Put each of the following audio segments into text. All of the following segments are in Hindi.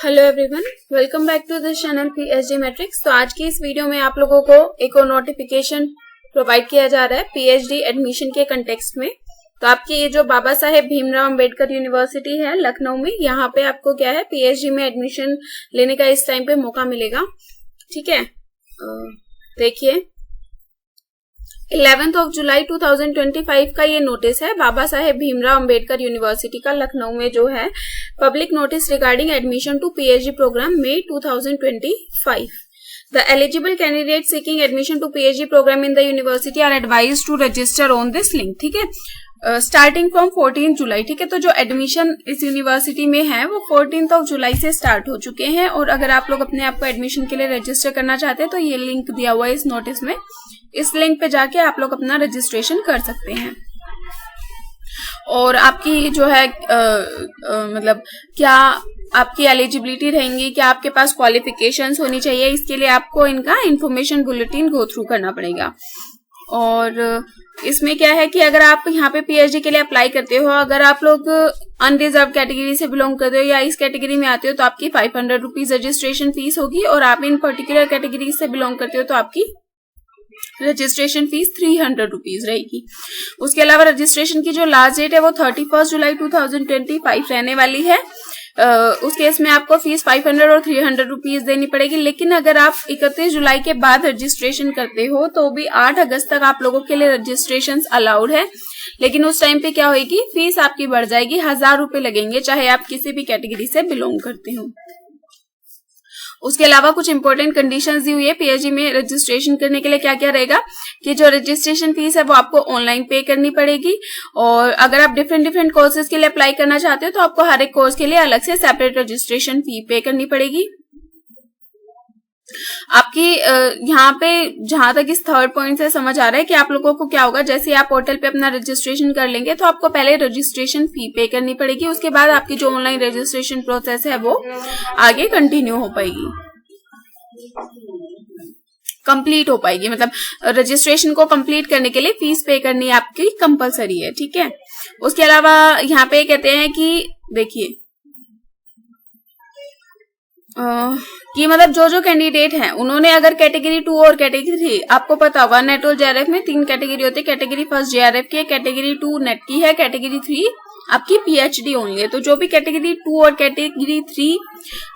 Hello everyone, welcome back to this channel PhD matrix. तो आज की इस वीडियो में आप लोगों को एक और नोटिफिकेशन प्रोवाइड किया जा रहा है पीएचडी एडमिशन के कंटेक्स्ट में। तो आपकी ये जो बाबा साहेब भीमराव अंबेडकर यूनिवर्सिटी है लखनऊ में, यहाँ पे आपको क्या है पीएचडी में एडमिशन लेने का इस टाइम पे मौका मिलेगा। ठीक है, देखिए 11 जुलाई 2025 का ये नोटिस है बाबा साहेब भीमराव अंबेडकर यूनिवर्सिटी का लखनऊ में जो है public notice regarding admission to PhD program May 2025। The eligible candidates seeking admission to PhD program in the university are advised to register on this link। ठीक है, स्टार्टिंग फ्रॉम 14 जुलाई। ठीक है, तो जो एडमिशन इस यूनिवर्सिटी में है वो 14 जुलाई से स्टार्ट हो चुके हैं। और अगर आप लोग अपने आप को एडमिशन के लिए रजिस्टर करना चाहते हैं तो ये लिंक दिया हुआ है इस नोटिस में, इस लिंक पे जाके आप लोग अपना रजिस्ट्रेशन कर सकते हैं। और आपकी जो है मतलब क्या आपकी एलिजिबिलिटी रहेंगी, क्या आपके पास क्वालिफिकेशंस होनी चाहिए, इसके लिए आपको इनका इंफॉर्मेशन बुलेटिन गो थ्रू करना पड़ेगा। और इसमें क्या है कि अगर आप यहाँ पे पीएचडी के लिए अप्लाई करते हो, अगर आप लोग अनरिजर्व कैटेगरी से बिलोंग करते हो या इस कैटेगरी में आते हो तो आपकी 500 रुपीज रजिस्ट्रेशन फीस होगी। और आप इन पर्टिकुलर कैटेगरी से बिलोंग करते हो तो आपकी रजिस्ट्रेशन फीस 300 रुपीज रहेगी। उसके अलावा रजिस्ट्रेशन की जो लास्ट डेट है वो 31 जुलाई 2025 रहने वाली है। उस केस में आपको फीस 500 और 300 रुपीज देनी पड़ेगी। लेकिन अगर आप 31 जुलाई के बाद रजिस्ट्रेशन करते हो तो भी 8 अगस्त तक आप लोगों के लिए रजिस्ट्रेशन अलाउड है। लेकिन उस टाइम पे क्या होगी, फीस आपकी बढ़ जाएगी, 1000 रुपए लगेंगे, चाहे आप किसी भी कैटेगरी से बिलोंग करते हो। उसके अलावा कुछ इंपॉर्टेंट कंडीशंस दी हुई है पीएचडी में रजिस्ट्रेशन करने के लिए। क्या क्या रहेगा कि जो रजिस्ट्रेशन फीस है वो आपको ऑनलाइन पे करनी पड़ेगी। और अगर आप डिफरेंट कोर्सेज के लिए अप्लाई करना चाहते हो तो आपको हर एक कोर्स के लिए अलग से सेपरेट रजिस्ट्रेशन फी पे करनी पड़ेगी। आपकी यहाँ पे जहां तक इस थर्ड पॉइंट से समझ आ रहा है कि आप लोगों को क्या होगा, जैसे आप पोर्टल पे अपना रजिस्ट्रेशन कर लेंगे तो आपको पहले रजिस्ट्रेशन फी पे करनी पड़ेगी। उसके बाद आपकी जो ऑनलाइन रजिस्ट्रेशन प्रोसेस है वो आगे कंटिन्यू हो पाएगी, कंप्लीट हो पाएगी। मतलब रजिस्ट्रेशन को कंप्लीट करने के लिए फीस पे करनी आपकी कंपलसरी है। ठीक है, उसके अलावा यहाँ पे कहते हैं कि देखिए कि मतलब जो कैंडिडेट हैं उन्होंने अगर कैटेगरी 2 और कैटेगरी 3, आपको पता होगा नेट और जेआरएफ में 3 कैटेगरी होती है। कैटेगरी फर्स्ट जेआरएफ की है, कैटेगरी 2 नेट की है, कैटेगरी 3 आपकी पीएचडी ओनली है। तो जो भी कैटेगरी 2 और कैटेगरी 3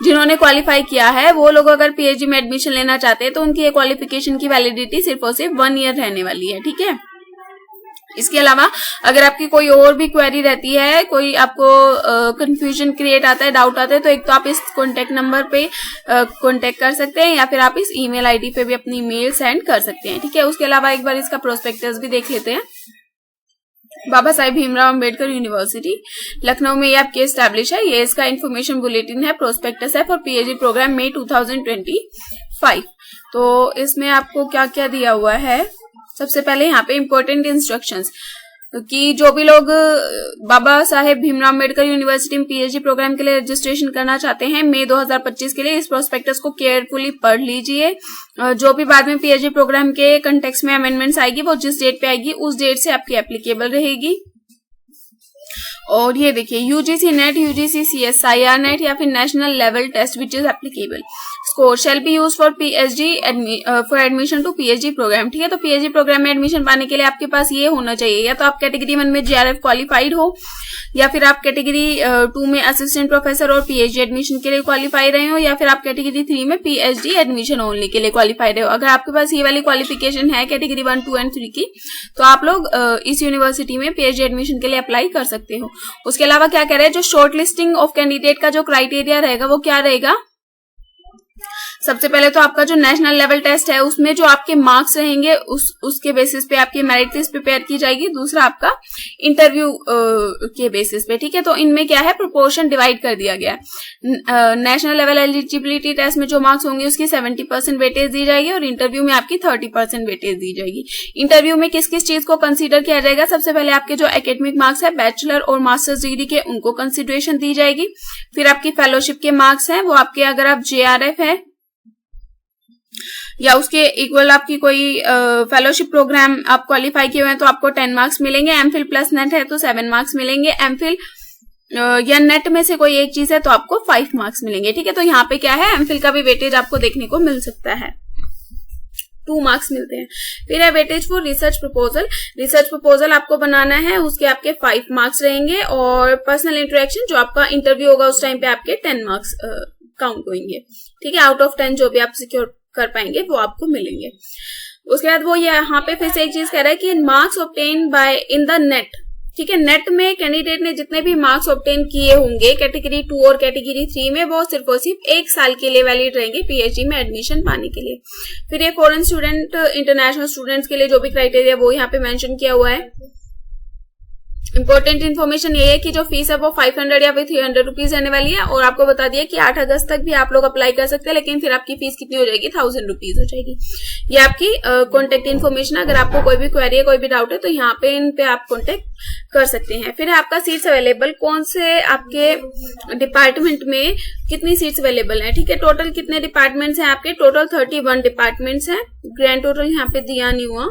जिन्होंने क्वालिफाई किया है वो लोग अगर पीएचडी में एडमिशन लेना चाहते हैं तो उनकी क्वालिफिकेशन की वैलिडिटी सिर्फ और सिर्फ 1 ईयर रहने वाली है। ठीक है, इसके अलावा अगर आपकी कोई और भी क्वेरी रहती है, कोई आपको कंफ्यूजन क्रिएट आता है, डाउट आता है, तो एक तो आप इस कॉन्टेक्ट नंबर पे कॉन्टेक्ट कर सकते हैं या फिर आप इस ईमेल आईडी पे भी अपनी मेल सेंड कर सकते हैं। ठीक है, उसके अलावा एक बार इसका प्रोस्पेक्टस भी देख लेते हैं। बाबा साहेब भीमराव अंबेडकर यूनिवर्सिटी लखनऊ में ये आपकी एस्टैब्लिश है। ये इसका इन्फॉर्मेशन बुलेटिन है, प्रोस्पेक्टस है फॉर पीएचडी प्रोग्राम May 2025। तो इसमें आपको क्या क्या दिया हुआ है, सबसे पहले यहाँ पे इम्पोर्टेंट इंस्ट्रक्शंस कि जो भी लोग बाबा साहेब भीमराव अंबेडकर यूनिवर्सिटी में पीएचडी प्रोग्राम के लिए रजिस्ट्रेशन करना चाहते हैं मई 2025 के लिए, इस प्रोस्पेक्टस को केयरफुली पढ़ लीजिए। जो भी बाद में पीएचडी प्रोग्राम के कंटेक्स्ट में अमेंडमेंट्स आएगी वो जिस डेट पे आएगी उस डेट से आपकी एप्लीकेबल रहेगी। और ये देखिए UGC NET, UGC CSIR NET या फिर national level test which is applicable score shall be use for PhD for admission to PhD program. ठीक है, तो पीएचडी प्रोग्राम में एडमिशन पाने के लिए आपके पास ये होना चाहिए, या तो आप कैटेगरी 1 में जेआरएफ क्वालिफाइड हो, या फिर आप कैटेगरी 2 में असिस्टेंट प्रोफेसर और पीएचडी एडमिशन के लिए क्वालिफाई रहे हो, या फिर आप कैटेगरी 3 में पीएचडी एडमिशन ओनली के लिए क्वालिफाई रहे हो। अगर आपके पास ये वाली क्वालिफिकेशन है कैटेगरी 1, 2 एंड 3 की, तो आप लोग इस यूनिवर्सिटी में पीएचडी एडमिशन के लिए अप्लाई कर सकते हो। उसके अलावा क्या कह रहे हैं, जो शॉर्ट लिस्टिंग ऑफ कैंडिडेट का जो क्राइटेरिया रहेगा वो क्या रहेगा, सबसे पहले तो आपका जो नेशनल लेवल टेस्ट है उसमें जो आपके मार्क्स रहेंगे उसके बेसिस पे आपकी मेरिट लिस्ट प्रिपेयर की जाएगी। दूसरा आपका इंटरव्यू के बेसिस पे। ठीक है, तो इनमें क्या है, प्रोपोर्शन डिवाइड कर दिया गया है। नेशनल लेवल एलिजिबिलिटी टेस्ट में जो मार्क्स होंगे उसकी 70% वेटेज दी जाएगी और इंटरव्यू में आपकी 30% वेटेज दी जाएगी। इंटरव्यू में किस किस चीज को कंसीडर किया जाएगा, सबसे पहले आपके जो एकेडमिक मार्क्स है बैचलर और मास्टर्स डिग्री के, उनको कंसिडरेशन दी जाएगी। फिर आपकी फेलोशिप के मार्क्स हैं वो आपके, अगर आप जेआरएफ है या उसके इक्वल आपकी कोई फेलोशिप प्रोग्राम आप क्वालिफाई किए हुए हैं तो आपको 10 मार्क्स मिलेंगे। एमफिल प्लस नेट है तो 7 मार्क्स मिलेंगे। एमफिल या नेट में से कोई एक चीज है तो आपको 5 मार्क्स मिलेंगे। ठीक है, तो यहाँ पे क्या है, एमफिल का भी वेटेज आपको देखने को मिल सकता है, 2 मार्क्स मिलते हैं। फिर है weightage for research proposal. Research proposal आपको बनाना है, उसके आपके 5 मार्क्स रहेंगे। और पर्सनल इंटरेक्शन, जो आपका इंटरव्यू होगा उस टाइम पे आपके 10 मार्क्स काउंट होंगे। ठीक है, आउट ऑफ 10 जो भी आप सिक्योर कर पाएंगे वो आपको मिलेंगे। उसके बाद वो यहाँ पे फिर से एक चीज कह रहा है कि marks obtain bye in the net. ठीक है, नेट में कैंडिडेट ने जितने भी मार्क्स ऑब्टेन किए होंगे कैटेगरी 2 और कैटेगरी 3 में, वो सिर्फ और सिर्फ 1 साल के लिए वैलिड रहेंगे पीएचडी में एडमिशन पाने के लिए। फिर ये फॉरेन स्टूडेंट, इंटरनेशनल स्टूडेंट्स के लिए जो भी क्राइटेरिया वो यहाँ पे मेंशन किया हुआ है। इंपॉर्टेंट इन्फॉर्मेशन ये है कि जो फीस है वो 500 या फिर 300 रुपीज रहने वाली है। और आपको बता दिया कि 8 अगस्त तक भी आप लोग अप्लाई कर सकते हैं, लेकिन फिर आपकी फीस कितनी हो जाएगी, 1000 रुपीज हो जाएगी। ये आपकी कॉन्टेक्ट इन्फॉर्मेशन, अगर आपको कोई भी क्वेरी है, कोई भी डाउट है तो यहाँ पे इन पे आप कॉन्टेक्ट कर सकते हैं। फिर आपका सीट्स अवेलेबल, कौन से आपके डिपार्टमेंट में कितनी सीट्स अवेलेबल है। ठीक है, टोटल कितने डिपार्टमेंट्स हैं आपके, टोटल 31 डिपार्टमेंट्स हैं। ग्रैंड टोटल यहाँ पे दिया नहीं हुआ।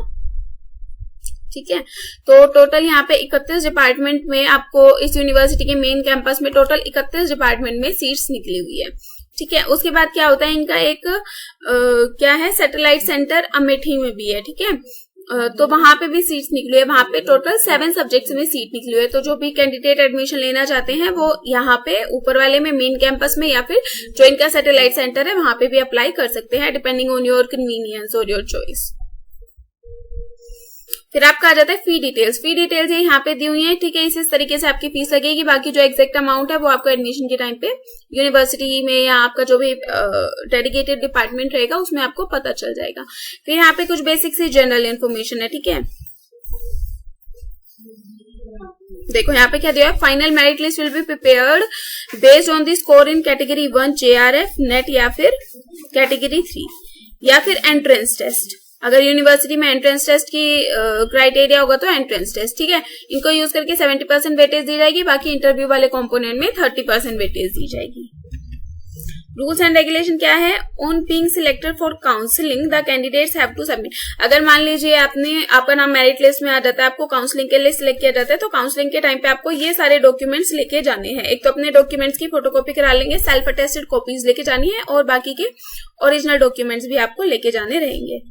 ठीक है, तो टोटल यहाँ पे 31 डिपार्टमेंट में आपको इस यूनिवर्सिटी के मेन कैंपस में टोटल 31 डिपार्टमेंट में सीट्स निकली हुई है। ठीक है, उसके बाद क्या होता है, इनका एक क्या है, सैटेलाइट सेंटर अमेठी में भी है। ठीक है, तो वहां पे भी सीट्स निकली है। वहां पे टोटल 7 सब्जेक्ट्स में सीट निकली हुई है। तो जो भी कैंडिडेट एडमिशन लेना चाहते हैं वो यहाँ पे ऊपर वाले में मेन कैंपस में या फिर जो इनका सैटेलाइट सेंटर है वहां पे भी अप्लाई कर सकते हैं, डिपेंडिंग ऑन योर कन्वीनियंस और योर चॉइस। फिर आपका आ जाता है फी डिटेल्स। फी डिटेल्स ये यहाँ पे दी हुई है। ठीक है, इस तरीके से आपकी फीस लगेगी। बाकी जो एग्जैक्ट अमाउंट है वो आपको एडमिशन के टाइम पे यूनिवर्सिटी में या आपका जो भी डेडिकेटेड डिपार्टमेंट रहेगा उसमें आपको पता चल जाएगा। फिर यहाँ पे कुछ बेसिक सी जनरल इन्फॉर्मेशन है। ठीक है, देखो यहाँ पे क्या दिया है, final merit list will be prepared based on the score in category 1 JRF net या फिर कैटेगरी 3 या फिर एंट्रेंस टेस्ट। अगर यूनिवर्सिटी में एंट्रेंस टेस्ट की क्राइटेरिया होगा तो एंट्रेंस टेस्ट। ठीक है, इनको यूज करके 70% वेटेज दी जाएगी। बाकी इंटरव्यू वाले कंपोनेंट में 30% वेटेज दी जाएगी। रूल्स एंड रेगुलेशन क्या है, on being selected for counselling the candidates have to submit. अगर मान लीजिए आपका नाम मेरिट लिस्ट में आ जाता है, आपको काउंसलिंग के लिए सिलेक्ट किया जाता है, तो काउंसलिंग के टाइम पे आपको ये सारे डॉक्यूमेंट्स लेके जाने हैं। एक तो अपने डॉक्यूमेंट्स की फोटोकॉपी करा लेंगे, सेल्फ अटेस्टेड कॉपीज लेके जानी है, और बाकी के ओरिजिनल डॉक्यूमेंट्स भी आपको लेके जाने रहेंगे।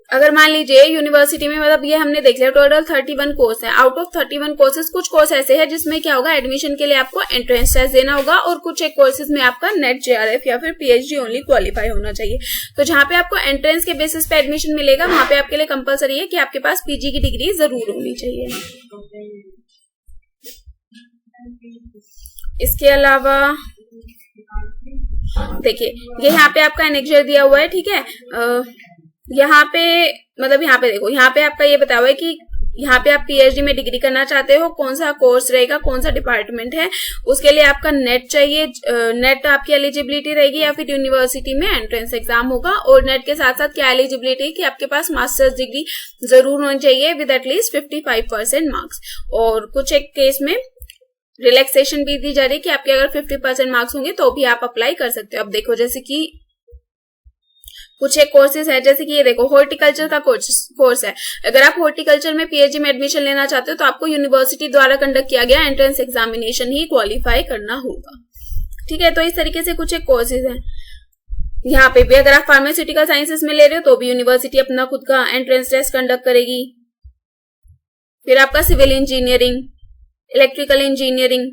अगर मान लीजिए यूनिवर्सिटी में, मतलब ये हमने देख लिया टोटल 31 कोर्स है। आउट ऑफ 31 कोर्सेज कुछ कोर्स ऐसे हैं जिसमें क्या होगा, एडमिशन के लिए आपको एंट्रेंस टेस्ट देना होगा, और कुछ एक कोर्सेज में आपका नेट JRF या फिर PhD ओनली क्वालिफाई होना चाहिए। तो जहां पे आपको एंट्रेंस के बेसिस पे एडमिशन मिलेगा वहां पे आपके लिए कंपलसरी है कि आपके पास PG की डिग्री जरूर होनी चाहिए। इसके अलावा देखिए ये यहाँ पे आपका एनेक्जर दिया हुआ है। ठीक है, यहाँ पे मतलब यहाँ पे देखो, यहाँ पे आपका ये बताया हुआ है कि यहाँ पे आप PhD में डिग्री करना चाहते हो, कौन सा कोर्स रहेगा, कौन सा डिपार्टमेंट है, उसके लिए आपका नेट चाहिए। नेट आपकी एलिजिबिलिटी रहेगी या फिर यूनिवर्सिटी में एंट्रेंस एग्जाम होगा। और नेट के साथ साथ क्या एलिजिबिलिटी है कि आपके पास मास्टर्स डिग्री जरूर होनी चाहिए विद एटलीस्ट 55% मार्क्स। और कुछ एक केस में रिलैक्सेशन भी दी जा रही है कि आपके अगर 50% मार्क्स होंगे तो भी आप अप्लाई कर सकते हो। अब देखो जैसे कि कुछ एक कोर्सेज है, जैसे कि ये देखो हॉर्टिकल्चर का कोर्स है। अगर आप हॉर्टिकल्चर में PhD में एडमिशन लेना चाहते हो तो आपको यूनिवर्सिटी द्वारा कंडक्ट किया गया एंट्रेंस एग्जामिनेशन ही क्वालिफाई करना होगा। ठीक है, तो इस तरीके से कुछ एक कोर्सेज हैं। यहाँ पे भी अगर आप फार्मास्यूटिकल साइंसेस में ले रहे हो तो भी यूनिवर्सिटी अपना खुद का एंट्रेंस टेस्ट कंडक्ट करेगी। फिर आपका civil engineering, electrical engineering,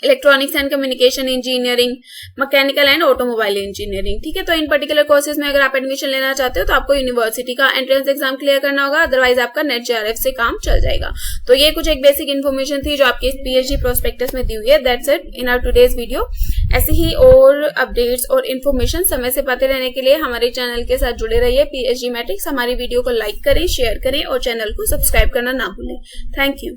electronics and communication engineering, mechanical and automobile engineering. ठीक है, तो इन पर्टिकुलर कोर्सेज में अगर आप एडमिशन लेना चाहते हो तो आपको यूनिवर्सिटी का एंट्रेंस एग्जाम क्लियर करना होगा, अदरवाइज आपका नेट JRF से काम चल जाएगा। तो ये कुछ एक बेसिक इन्फॉर्मेशन थी जो आपके PhD प्रोस्पेक्टस में दी हुई है। That's it in our today's video. ऐसे ही और अपडेट्स और इन्फॉर्मेशन समय से पाते रहने के लिए हमारे चैनल के साथ जुड़े रहिए। PhD मैट्रिक्स, हमारी वीडियो को लाइक करें, शेयर करें और चैनल को सब्सक्राइब करना ना भूलें। Thank you.